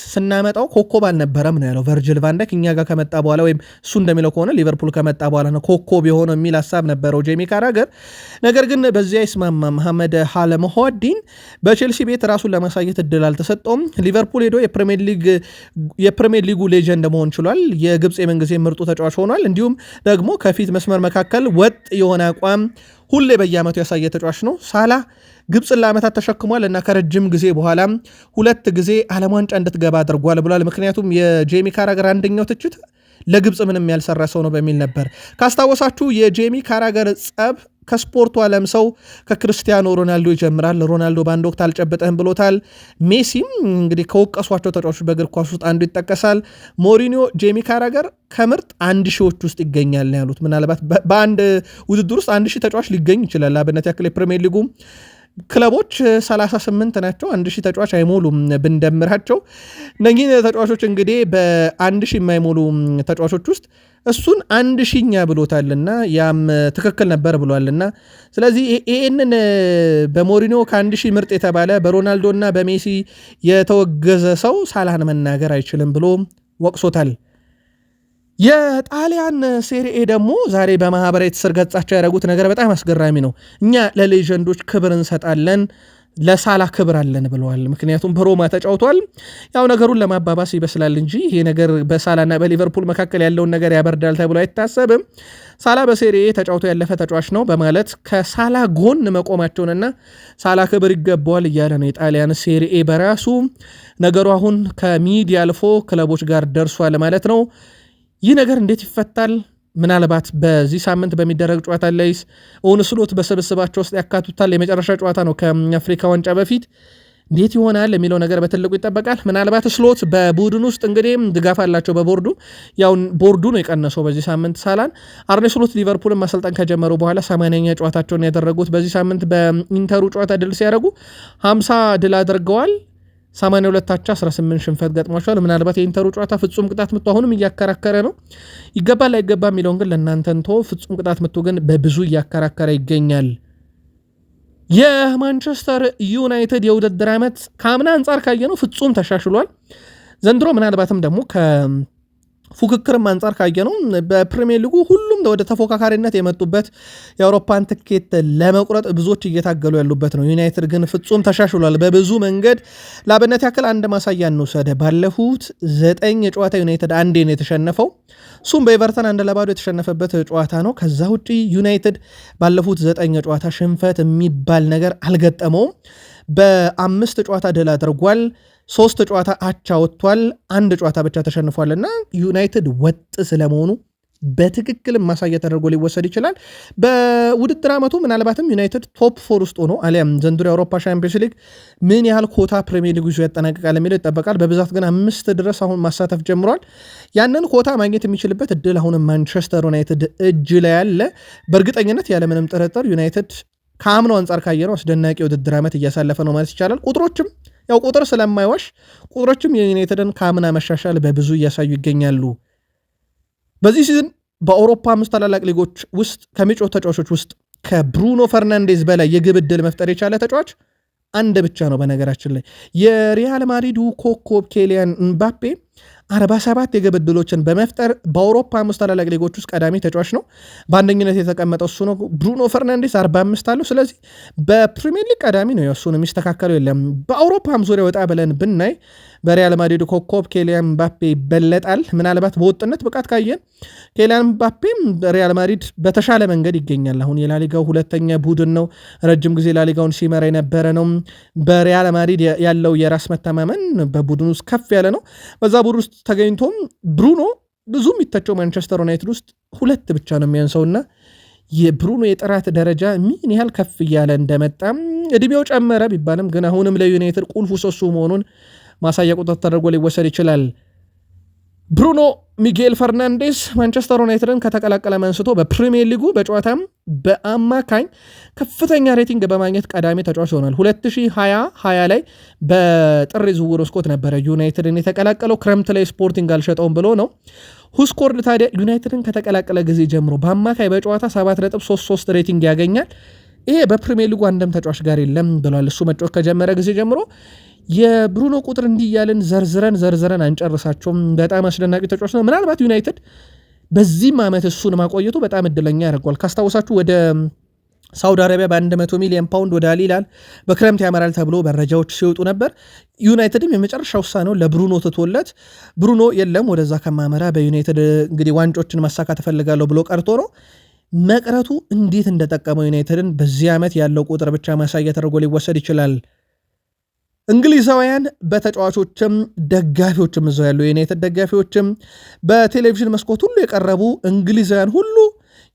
ስናመጣው ኮከብ አልነበረም ነው ያለው ቨርጅል ቫንዳይክ። እኛ ጋር ከመጣ በኋላ ወይም እሱ እንደሚለው ከሆነ ሊቨርፑል ከመጣ በኋላ ነው ኮከብ የሆነው የሚል ሀሳብ ነበረው ጄሚ ካራገር። ነገር ግን በዚያ ይስማማ መሐመድ ሃለመሆዲን በቼልሲ ቤት ራሱን ለማሳየት እድል አልተሰጠውም። ሊቨርፑል ሄዶ የፕሪሚየር ሊጉ ሌጀንድ መሆን ችሏል። የግብፅ የምንጊዜ ምርጡ ተጫዋች ሆኗል። እንዲሁም ደግሞ ከፊት መስመር መካከል ወጥ የሆነ አቋም ሁሌ በየዓመቱ ያሳየ ተጫዋች ነው። ሳላ ግብፅን ለዓመታት ተሸክሟል እና ከረጅም ጊዜ በኋላ 2 ጊዜ ዓለም ዋንጫ እንድትገባ አድርጓል ብሏል። ምክንያቱም የጄሚ ካራገር አንደኛው ትችት ለግብፅ ምንም ያልሰራ ሰው ነው በሚል ነበር። ካስታወሳችሁ የጄሚ ካራገር ጸብ ከስፖርቱ ዓለም ሰው ከክርስቲያኖ ሮናልዶ ይጀምራል። ሮናልዶ በአንድ ወቅት አልጨብጠህም ብሎታል። ሜሲም እንግዲህ ከወቀሷቸው ተጫዋቾች በእግር ኳስ ውስጥ አንዱ ይጠቀሳል። ሞሪኒዮ ጄሚ ካራገር ከምርጥ 1000ዎች ውስጥ ይገኛል ያሉት። ምናልባት በአንድ ውድድር ውስጥ 1000 ተጫዋች ሊገኝ ይችላል። አብነት ያክል የፕሪሚየር ሊጉ ክለቦች 38 ናቸው። 1000 ተጫዋች አይሞሉም ብንደምራቸው። እነኚህ ተጫዋቾች እንግዲህ በ1000 የማይሞሉ ተጫዋቾች ውስጥ እሱን 1000ኛ ብሎታልና ያም ትክክል ነበር ብሏልና ስለዚህ ይህንን በሞሪኒዮ ከ1000 ምርጥ የተባለ በሮናልዶና በሜሲ የተወገዘ ሰው ሳላህን መናገር አይችልም ብሎ ወቅሶታል። የጣሊያን ሴሪኤ ደግሞ ዛሬ በማህበራዊ ትስስር ገጻቸው ያደረጉት ነገር በጣም አስገራሚ ነው። እኛ ለሌጀንዶች ክብር እንሰጣለን፣ ለሳላ ክብር አለን ብለዋል። ምክንያቱም በሮማ ተጫውቷል። ያው ነገሩን ለማባባስ ይመስላል እንጂ ይሄ ነገር በሳላና በሊቨርፑል መካከል ያለውን ነገር ያበርዳል ተብሎ አይታሰብም። ሳላ በሴሪኤ ተጫውቶ ያለፈ ተጫዋች ነው በማለት ከሳላ ጎን መቆማቸውንና ሳላ ክብር ይገባዋል እያለ ነው የጣሊያን ሴሪኤ በራሱ። ነገሩ አሁን ከሚዲያ አልፎ ክለቦች ጋር ደርሷል ማለት ነው። ይህ ነገር እንዴት ይፈታል? ምናልባት በዚህ ሳምንት በሚደረግ ጨዋታ ላይስ እውን ስሎት በስብስባቸው ውስጥ ያካቱታል? የመጨረሻ ጨዋታ ነው ከአፍሪካ ዋንጫ በፊት። እንዴት ይሆናል የሚለው ነገር በትልቁ ይጠበቃል። ምናልባት ስሎት በቡድን ውስጥ እንግዲህ ድጋፍ አላቸው በቦርዱ። ያው ቦርዱ ነው የቀነሰው በዚህ ሳምንት ሳላን። አርኔ ስሎት ሊቨርፑልን ማሰልጠን ከጀመሩ በኋላ 80ኛ ጨዋታቸውን ያደረጉት በዚህ ሳምንት በኢንተሩ ጨዋታ ድል ሲያደርጉ 50 ድል አድርገዋል። 82 አቻ 18 ሽንፈት ገጥሟቸዋል። ምናልባት የኢንተሩ ጨዋታ ፍጹም ቅጣት ምቱ አሁንም እያከራከረ ነው። ይገባል አይገባ የሚለውን ግን ለእናንተን ቶ ፍጹም ቅጣት ምቱ ግን በብዙ እያከራከረ ይገኛል። የማንቸስተር ዩናይትድ የውድድር ዓመት ከአምና አንጻር ካየነው ፍጹም ተሻሽሏል። ዘንድሮ ምናልባትም ደግሞ ፉክክርም አንጻር ካየነው በፕሪሚየር ሊጉ ሁሉም ወደ ተፎካካሪነት የመጡበት የአውሮፓን ትኬት ለመቁረጥ ብዙዎች እየታገሉ ያሉበት ነው። ዩናይትድ ግን ፍጹም ተሻሽሏል በብዙ መንገድ። ለአብነት ያክል አንድ ማሳያ እንውሰድ። ባለፉት 9 ጨዋታ ዩናይትድ አንዴ ነው የተሸነፈው። እሱም በኤቨርተን 1-0 የተሸነፈበት ጨዋታ ነው። ከዛ ውጪ ዩናይትድ ባለፉት 9 ጨዋታ ሽንፈት የሚባል ነገር አልገጠመውም። በ5 ጨዋታ ድል አድርጓል። 3 ጨዋታ አቻ ወጥቷል። 1 ጨዋታ ብቻ ተሸንፏልና ዩናይትድ ወጥ ስለመሆኑ በትክክል ማሳያ ተደርጎ ሊወሰድ ይችላል። በውድድር ዓመቱ ምናልባትም ዩናይትድ ቶፕ 4 ውስጥ ሆኖ አሊያም ዘንድሮ የአውሮፓ ሻምፒዮንስ ሊግ ምን ያህል ኮታ ፕሪሚየር ሊግ ይዞ ያጠናቅቃል የሚለው ይጠበቃል። በብዛት ግን 5 ድረስ አሁን ማሳተፍ ጀምሯል። ያንን ኮታ ማግኘት የሚችልበት እድል አሁንም ማንቸስተር ዩናይትድ እጅ ላይ ያለ። በእርግጠኝነት ያለምንም ጥርጥር ዩናይትድ ከአምናው አንጻር ካየነው አስደናቂ የውድድር ዓመት እያሳለፈ ነው ማለት ይቻላል። ቁጥሮችም ያው ቁጥር ስለማይዋሽ ቁጥሮችም የዩናይትድን ከአምና መሻሻል በብዙ እያሳዩ ይገኛሉ። በዚህ ሲዝን በአውሮፓ 5 ታላላቅ ሊጎች ውስጥ ከሚጮህ ተጫዋቾች ውስጥ ከብሩኖ ፈርናንዴዝ በላይ የግብ ዕድል መፍጠር የቻለ ተጫዋች አንድ ብቻ ነው። በነገራችን ላይ የሪያል ማድሪዱ ኮከብ ኬሊያን ምባፔ 47 የግብ ዕድሎችን በመፍጠር በአውሮፓ 5 ታላላቅ ሊጎች ውስጥ ቀዳሚ ተጫዋች ነው። በአንደኝነት የተቀመጠው እሱ ነው። ብሩኖ ፈርናንዴስ 45 አለው። ስለዚህ በፕሪሚየር ሊግ ቀዳሚ ነው። እሱን የሚስተካከለው የለም። በአውሮፓም ዙሪያ ወጣ ብለን ብናይ በሪያል ማድሪድ ኮከብ ኬሊያን ምባፔ ይበለጣል። ምናልባት በወጥነት ብቃት ካየን ኬሊያን ምባፔም ሪያል ማድሪድ በተሻለ መንገድ ይገኛል። አሁን የላሊጋው ሁለተኛ ቡድን ነው። ረጅም ጊዜ ላሊጋውን ሲመራ የነበረ ነው። በሪያል ማድሪድ ያለው የራስ መተማመን በቡድን ውስጥ ከፍ ያለ ነው። በዛ ቡድን ውስጥ ተገኝቶም ብሩኖ ብዙ የሚተቸው ማንቸስተር ዩናይትድ ውስጥ 2 ብቻ ነው የሚያንሰውና የብሩኖ የጥራት ደረጃ ምን ያህል ከፍ እያለ እንደመጣም እድሜው ጨመረ ቢባልም ግን አሁንም ለዩናይትድ ቁልፉ ሰሱ መሆኑን ማሳያ ቁጥር ተደርጎ ሊወሰድ ይችላል። ብሩኖ ሚጌል ፈርናንዴስ ማንቸስተር ዩናይትድን ከተቀላቀለ መንስቶ በፕሪሚየር ሊጉ በጨዋታም በአማካኝ ከፍተኛ ሬቲንግ በማግኘት ቀዳሚ ተጫዋች ይሆናል። 2020 ላይ በጥር ዝውውር መስኮት ነበረ ዩናይትድን የተቀላቀለው። ክረምት ላይ ስፖርቲንግ አልሸጠውም ብሎ ነው። ሁስኮርድ ታዲያ ዩናይትድን ከተቀላቀለ ጊዜ ጀምሮ በአማካይ በጨዋታ 7.33 ሬቲንግ ያገኛል። ይሄ በፕሪሚየር ሊጉ አንድም ተጫዋች ጋር የለም ብሏል። እሱ መጫወት ከጀመረ ጊዜ ጀምሮ የብሩኖ ቁጥር እንዲህ እያልን ዘርዝረን አንጨርሳቸውም። በጣም አስደናቂ ተጫዋች ነው። ምናልባት ዩናይትድ በዚህም ዓመት እሱን ማቆየቱ በጣም እድለኛ ያደርገዋል። ካስታወሳችሁ ወደ ሳውዲ አረቢያ በ100 ሚሊዮን ፓውንድ ወደ አሊላል በክረምት ያመራል ተብሎ መረጃዎች ሲወጡ ነበር። ዩናይትድም የመጨረሻ ውሳኔውን ለብሩኖ ትቶለት ብሩኖ የለም ወደዛ ከማመራ በዩናይትድ እንግዲህ ዋንጮችን ማሳካት እፈልጋለሁ ብሎ ቀርቶ ነው። መቅረቱ እንዴት እንደጠቀመው ዩናይትድን በዚህ ዓመት ያለው ቁጥር ብቻ ማሳያ ተደርጎ ሊወሰድ ይችላል። እንግሊዛውያን በተጫዋቾችም ደጋፊዎችም እዛው ያሉ የዩናይትድ ደጋፊዎችም በቴሌቪዥን መስኮት ሁሉ የቀረቡ እንግሊዛውያን ሁሉ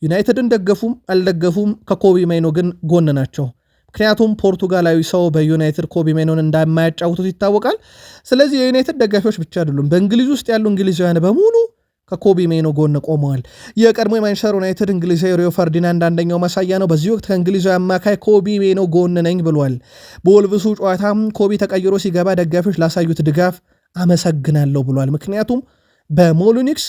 ዩናይትድን ደገፉም አልደገፉም ከኮቢ ማይኖ ግን ጎን ናቸው። ምክንያቱም ፖርቱጋላዊ ሰው በዩናይትድ ኮቢ ማይኖን እንደማያጫውቱት ይታወቃል። ስለዚህ የዩናይትድ ደጋፊዎች ብቻ አይደሉም፣ በእንግሊዝ ውስጥ ያሉ እንግሊዛውያን በሙሉ ከኮቢ ሜኖ ጎን ቆመዋል። የቀድሞ የማንቸስተር ዩናይትድ እንግሊዛዊ ሪዮ ፈርዲናንድ አንደኛው ማሳያ ነው። በዚህ ወቅት ከእንግሊዛዊ አማካይ ኮቢ ሜኖ ጎን ነኝ ብሏል። በወልቭሱ ጨዋታ ኮቢ ተቀይሮ ሲገባ ደጋፊዎች ላሳዩት ድጋፍ አመሰግናለሁ ብሏል። ምክንያቱም በሞሉኒክስ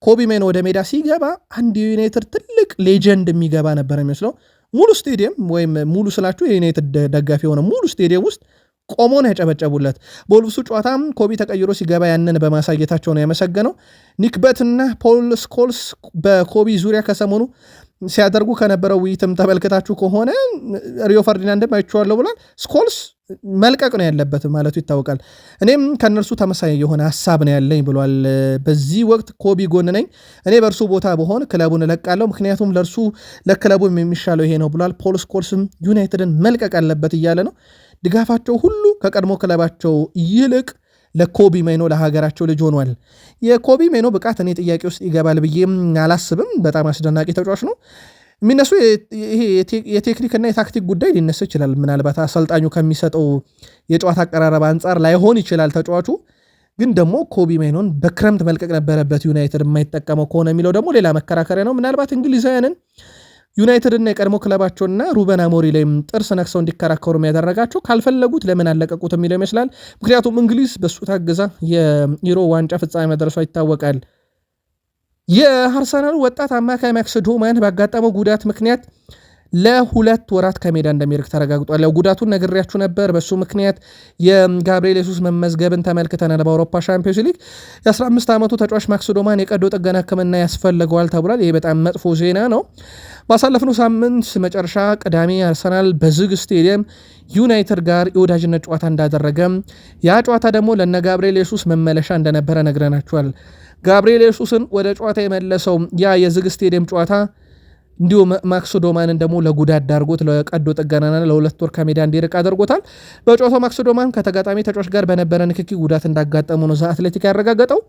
ኮቢ ሜኖ ወደ ሜዳ ሲገባ አንድ የዩናይትድ ትልቅ ሌጀንድ የሚገባ ነበር የሚመስለው። ሙሉ ስቴዲየም ወይም ሙሉ ስላችሁ የዩናይትድ ደጋፊ የሆነ ሙሉ ስቴዲየም ውስጥ ቆሞ ነው ያጨበጨቡለት። በወልቭሱ ጨዋታም ኮቢ ተቀይሮ ሲገባ ያንን በማሳየታቸው ነው ያመሰገነው። ኒክበት እና ፖል ስኮልስ በኮቢ ዙሪያ ከሰሞኑ ሲያደርጉ ከነበረው ውይይትም ተመልክታችሁ ከሆነ ሪዮ ፈርዲናንድም አይቼዋለሁ ብሏል። ስኮልስ መልቀቅ ነው ያለበት ማለቱ ይታወቃል። እኔም ከነርሱ ተመሳሳይ የሆነ ሀሳብ ነው ያለኝ ብሏል። በዚህ ወቅት ኮቢ ጎን ነኝ፣ እኔ በእርሱ ቦታ በሆን ክለቡን እለቃለሁ፣ ምክንያቱም ለእርሱ ለክለቡም የሚሻለው ይሄ ነው ብሏል። ፖል ስኮልስም ዩናይትድን መልቀቅ አለበት እያለ ነው። ድጋፋቸው ሁሉ ከቀድሞ ክለባቸው ይልቅ ለኮቢ ሜኖ ለሀገራቸው ልጅ ሆኗል። የኮቢ ሜኖ ብቃት እኔ ጥያቄ ውስጥ ይገባል ብዬም አላስብም። በጣም አስደናቂ ተጫዋች ነው። የሚነሱ ይሄ የቴክኒክና የታክቲክ ጉዳይ ሊነሳ ይችላል። ምናልባት አሰልጣኙ ከሚሰጠው የጨዋታ አቀራረብ አንጻር ላይሆን ይችላል። ተጫዋቹ ግን ደግሞ ኮቢ ሜኖን በክረምት መልቀቅ ነበረበት ዩናይትድ የማይጠቀመው ከሆነ የሚለው ደግሞ ሌላ መከራከሪያ ነው። ምናልባት እንግሊዛውያንን ዩናይትድና የቀድሞ ክለባቸውና ሩበን አሞሪ ላይም ጥርስ ነክሰው እንዲከራከሩ የሚያደረጋቸው ካልፈለጉት ለምን አለቀቁት የሚለው ይመስላል። ምክንያቱም እንግሊዝ በሱ ታግዛ የዩሮ ዋንጫ ፍጻሜ መድረሷ ይታወቃል። የአርሰናሉ ወጣት አማካይ ማክስ ዶማን ባጋጠመው ጉዳት ምክንያት ለ2 ወራት ከሜዳ እንደሚርቅ ተረጋግጧል። ያው ጉዳቱን ነግሬያችሁ ነበር። በሱ ምክንያት የጋብሪኤል ሱስ መመዝገብን ተመልክተናል። በአውሮፓ ሻምፒዮንስ ሊግ የ15 ዓመቱ ተጫዋች ማክስ ዶማን የቀዶ ጥገና ሕክምና ያስፈልገዋል ተብሏል። ይህ በጣም መጥፎ ዜና ነው። ባሳለፍነው ሳምንት መጨረሻ ቅዳሜ አርሰናል በዝግ ስቴዲየም ዩናይትድ ጋር የወዳጅነት ጨዋታ እንዳደረገ ያ ጨዋታ ደግሞ ለነ ጋብሪኤል ሱስ መመለሻ እንደነበረ ነግረናችኋል። ጋብሪኤል ሱስን ወደ ጨዋታ የመለሰው ያ የዝግ ስቴዲየም ጨዋታ እንዲሁ ማክስ ዶማንን ደግሞ ለጉዳት ዳርጎት ለቀዶ ጥገናና ለ2 ወር ከሜዳ እንዲርቅ አድርጎታል። በጨዋታው ማክስ ዶማን ከተጋጣሚ ተጫዋች ጋር በነበረ ንክኪ ጉዳት እንዳጋጠሙ ነው አትሌቲክ ያረጋገጠው።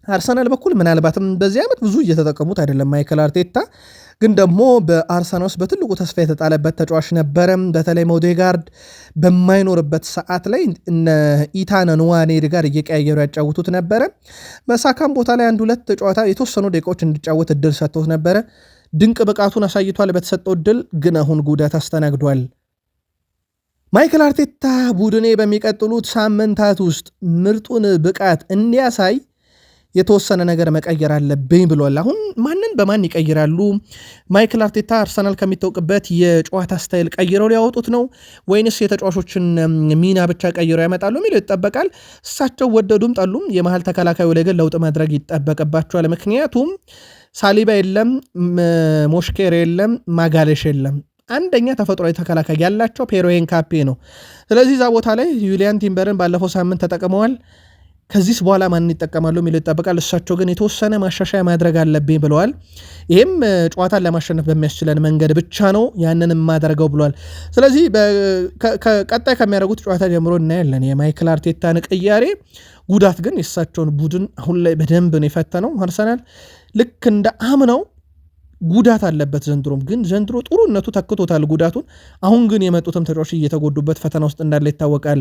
በአርሰናል በኩል ምናልባትም በዚህ ዓመት ብዙ እየተጠቀሙት አይደለም ማይክል አርቴታ፣ ግን ደግሞ በአርሰናል ውስጥ በትልቁ ተስፋ የተጣለበት ተጫዋች ነበረ። በተለይ ኦዴጋርድ በማይኖርበት ሰዓት ላይ እነ ኢታን ንዋኔሪ ጋር እየቀያየሩ ያጫውቱት ነበረ። በሳካም ቦታ ላይ 1-2 ጨዋታ የተወሰኑ ደቂቃዎች እንዲጫወት እድል ሰጥቶት ነበረ። ድንቅ ብቃቱን አሳይቷል በተሰጠው እድል፣ ግን አሁን ጉዳት አስተናግዷል። ማይክል አርቴታ ቡድኔ በሚቀጥሉት ሳምንታት ውስጥ ምርጡን ብቃት እንዲያሳይ የተወሰነ ነገር መቀየር አለብኝ ብሏል። አሁን ማንን በማን ይቀይራሉ? ማይክል አርቴታ አርሰናል ከሚታወቅበት የጨዋታ ስታይል ቀይረው ሊያወጡት ነው ወይንስ የተጫዋቾችን ሚና ብቻ ቀይረው ያመጣሉ የሚለው ይጠበቃል። እሳቸው ወደዱም ጠሉም የመሃል ተከላካዩ ላይ ግን ለውጥ ማድረግ ይጠበቅባቸዋል። ምክንያቱም ሳሊባ የለም፣ ሞሽኬር የለም፣ ማጋሌሽ የለም። አንደኛ ተፈጥሯዊ ተከላካይ ያላቸው ፔሮ ኤንካፔ ነው። ስለዚህ እዛ ቦታ ላይ ዩሊያን ቲምበርን ባለፈው ሳምንት ተጠቅመዋል። ከዚህስ በኋላ ማን ይጠቀማሉ የሚለው ይጠበቃል። እሳቸው ግን የተወሰነ ማሻሻያ ማድረግ አለብኝ ብለዋል። ይህም ጨዋታን ለማሸነፍ በሚያስችለን መንገድ ብቻ ነው ያንን የማደርገው ብለዋል። ስለዚህ ቀጣይ ከሚያደርጉት ጨዋታ ጀምሮ እናያለን የማይክል አርቴታን ቅያሬ። ጉዳት ግን የእሳቸውን ቡድን አሁን ላይ በደንብ ነው የፈተነው። አርሰናል ልክ እንደ አምናው ጉዳት አለበት ዘንድሮም፣ ግን ዘንድሮ ጥሩነቱ ተክቶታል ጉዳቱን። አሁን ግን የመጡትም ተጫዋቾች እየተጎዱበት ፈተና ውስጥ እንዳለ ይታወቃል።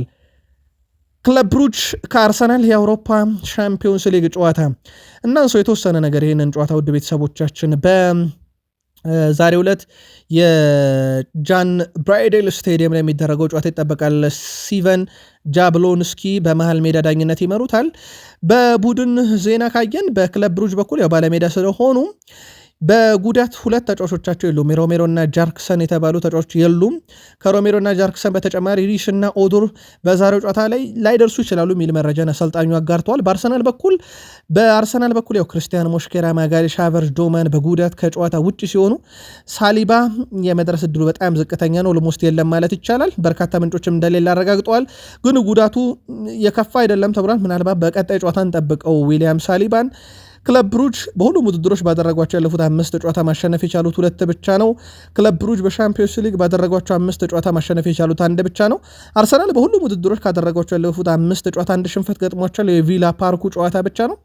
ክለብ ብሩጅ ከአርሰናል የአውሮፓ ሻምፒዮንስ ሊግ ጨዋታ እናንሰው የተወሰነ ነገር ይህንን ጨዋታ ውድ ቤተሰቦቻችን በዛሬው ዕለት የጃን ብራይዴል ስቴዲየም ላይ የሚደረገው ጨዋታ ይጠበቃል። ስቲቨን ጃብሎንስኪ በመሃል ሜዳ ዳኝነት ይመሩታል። በቡድን ዜና ካየን በክለብ ብሩጅ በኩል ያው ባለሜዳ ስለሆኑ በጉዳት ሁለት ተጫዋቾቻቸው የሉም። ሮሜሮ እና ጃርክሰን የተባሉ ተጫዋቾች የሉም። ከሮሜሮ እና ጃርክሰን በተጨማሪ ሪሽ እና ኦዱር በዛሬው ጨዋታ ላይ ላይደርሱ ይችላሉ የሚል መረጃን አሰልጣኙ አጋርተዋል። በአርሰናል በኩል ያው ክርስቲያን ሞሽኬራ፣ ማጋሌሽ፣ ሃቨርትዝ፣ ዶማን በጉዳት ከጨዋታ ውጭ ሲሆኑ ሳሊባ የመድረስ እድሉ በጣም ዝቅተኛ ነው፣ ኦልሞስት የለም ማለት ይቻላል። በርካታ ምንጮችም እንደሌለ አረጋግጠዋል። ግን ጉዳቱ የከፋ አይደለም ተብሏል። ምናልባት በቀጣይ ጨዋታ እንጠብቀው ዊሊያም ሳሊባን። ክለብ ብሩጅ በሁሉም ውድድሮች ባደረጓቸው ያለፉት 5 ጨዋታ ማሸነፍ የቻሉት 2 ብቻ ነው። ክለብ ብሩጅ በሻምፒዮንስ ሊግ ባደረጓቸው 5 ጨዋታ ማሸነፍ የቻሉት 1 ብቻ ነው። አርሰናል በሁሉም ውድድሮች ካደረጓቸው ያለፉት 5 ጨዋታ 1 ሽንፈት ገጥሟቸዋል። የቪላ ፓርኩ ጨዋታ ብቻ ነው።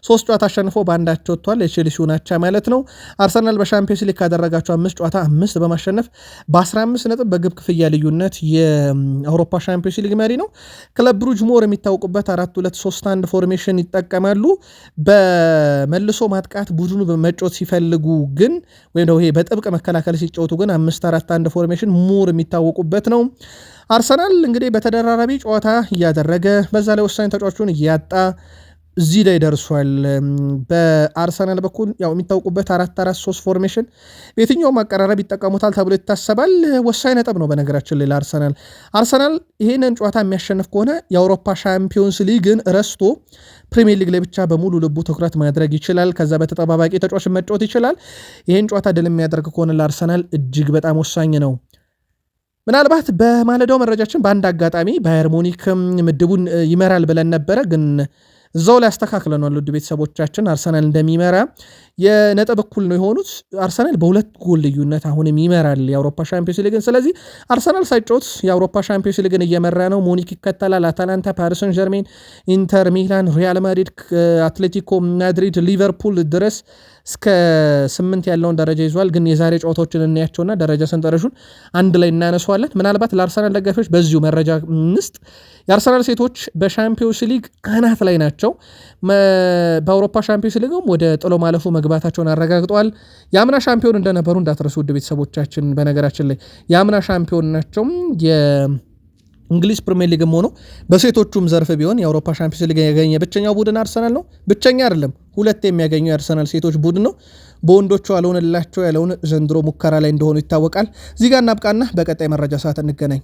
3 ጨዋታ አሸንፎ በአንዳቸው ወጥቷል። የቼልሲው ናቻ ማለት ነው። አርሰናል በሻምፒዮንስ ሊግ ካደረጋቸው 5 ጨዋታ 5 በማሸነፍ በ15 ነጥብ በግብ ክፍያ ልዩነት የአውሮፓ ሻምፒዮንስ ሊግ መሪ ነው። ክለብ ብሩጅ ሞር የሚታወቁበት 4-2-3-1 ፎርሜሽን ይጠቀማሉ። መልሶ ማጥቃት ቡድኑ በመጫወት ሲፈልጉ ግን ወይም ደግሞ ይሄ በጥብቅ መከላከል ሲጫወቱ ግን 5-4-1 ፎርሜሽን ሙር የሚታወቁበት ነው። አርሰናል እንግዲህ በተደራራቢ ጨዋታ እያደረገ በዛ ላይ ወሳኝ ተጫዋቹን እያጣ እዚህ ላይ ደርሷል። በአርሰናል በኩል ያው የሚታወቁበት 4-4-3 ፎርሜሽን በየትኛውም አቀራረብ ይጠቀሙታል ተብሎ ይታሰባል። ወሳኝ ነጥብ ነው በነገራችን ላይ አርሰናል ይህንን ጨዋታ የሚያሸንፍ ከሆነ የአውሮፓ ሻምፒዮንስ ሊግን ረስቶ ፕሪሚየር ሊግ ላይ ብቻ በሙሉ ልቡ ትኩረት ማድረግ ይችላል። ከዛ በተጠባባቂ ተጫዋች መጫወት ይችላል። ይህን ጨዋታ ድል የሚያደርግ ከሆነ ለአርሰናል እጅግ በጣም ወሳኝ ነው። ምናልባት በማለዳው መረጃችን በአንድ አጋጣሚ ባየር ሙኒክ ምድቡን ይመራል ብለን ነበረ ግን እዛው ላይ አስተካክለናል። ውድ ቤተሰቦቻችን አርሰናል እንደሚመራ የነጥብ እኩል ነው የሆኑት። አርሰናል በ2 ጎል ልዩነት አሁንም ይመራል የአውሮፓ ሻምፒዮንስ ሊግን። ስለዚህ አርሰናል ሳይጫወት የአውሮፓ ሻምፒዮንስ ሊግን እየመራ ነው። ሙኒክ ይከተላል። አታላንታ፣ ፓሪስ ሰን ዠርሜን፣ ኢንተር ሚላን፣ ሪያል ማድሪድ፣ አትሌቲኮ ማድሪድ፣ ሊቨርፑል ድረስ እስከ 8 ያለውን ደረጃ ይዟል። ግን የዛሬ ጨዋታዎችን እናያቸውና ደረጃ ሰንጠረዡን አንድ ላይ እናነሷለን። ምናልባት ለአርሰናል ደጋፊዎች በዚሁ መረጃ ውስጥ የአርሰናል ሴቶች በሻምፒዮንስ ሊግ አናት ላይ ናቸው። በአውሮፓ ሻምፒዮንስ ሊግም ወደ ጥሎ ማለፉ መግባታቸውን አረጋግጠዋል። የአምና ሻምፒዮን እንደነበሩ እንዳትረሱ ውድ ቤተሰቦቻችን። በነገራችን ላይ የአምና ሻምፒዮን ናቸው። እንግሊዝ ፕሪሚየር ሊግም ሆኖ በሴቶቹም ዘርፍ ቢሆን የአውሮፓ ሻምፒዮንስ ሊግ ያገኘ ብቸኛው ቡድን አርሰናል ነው። ብቸኛ አይደለም፣ 2 የሚያገኙ የአርሰናል ሴቶች ቡድን ነው። በወንዶቹ አልሆነላቸው ያለውን ዘንድሮ ሙከራ ላይ እንደሆኑ ይታወቃል። እዚህ ጋር እናብቃና በቀጣይ መረጃ ሰዓት እንገናኝ።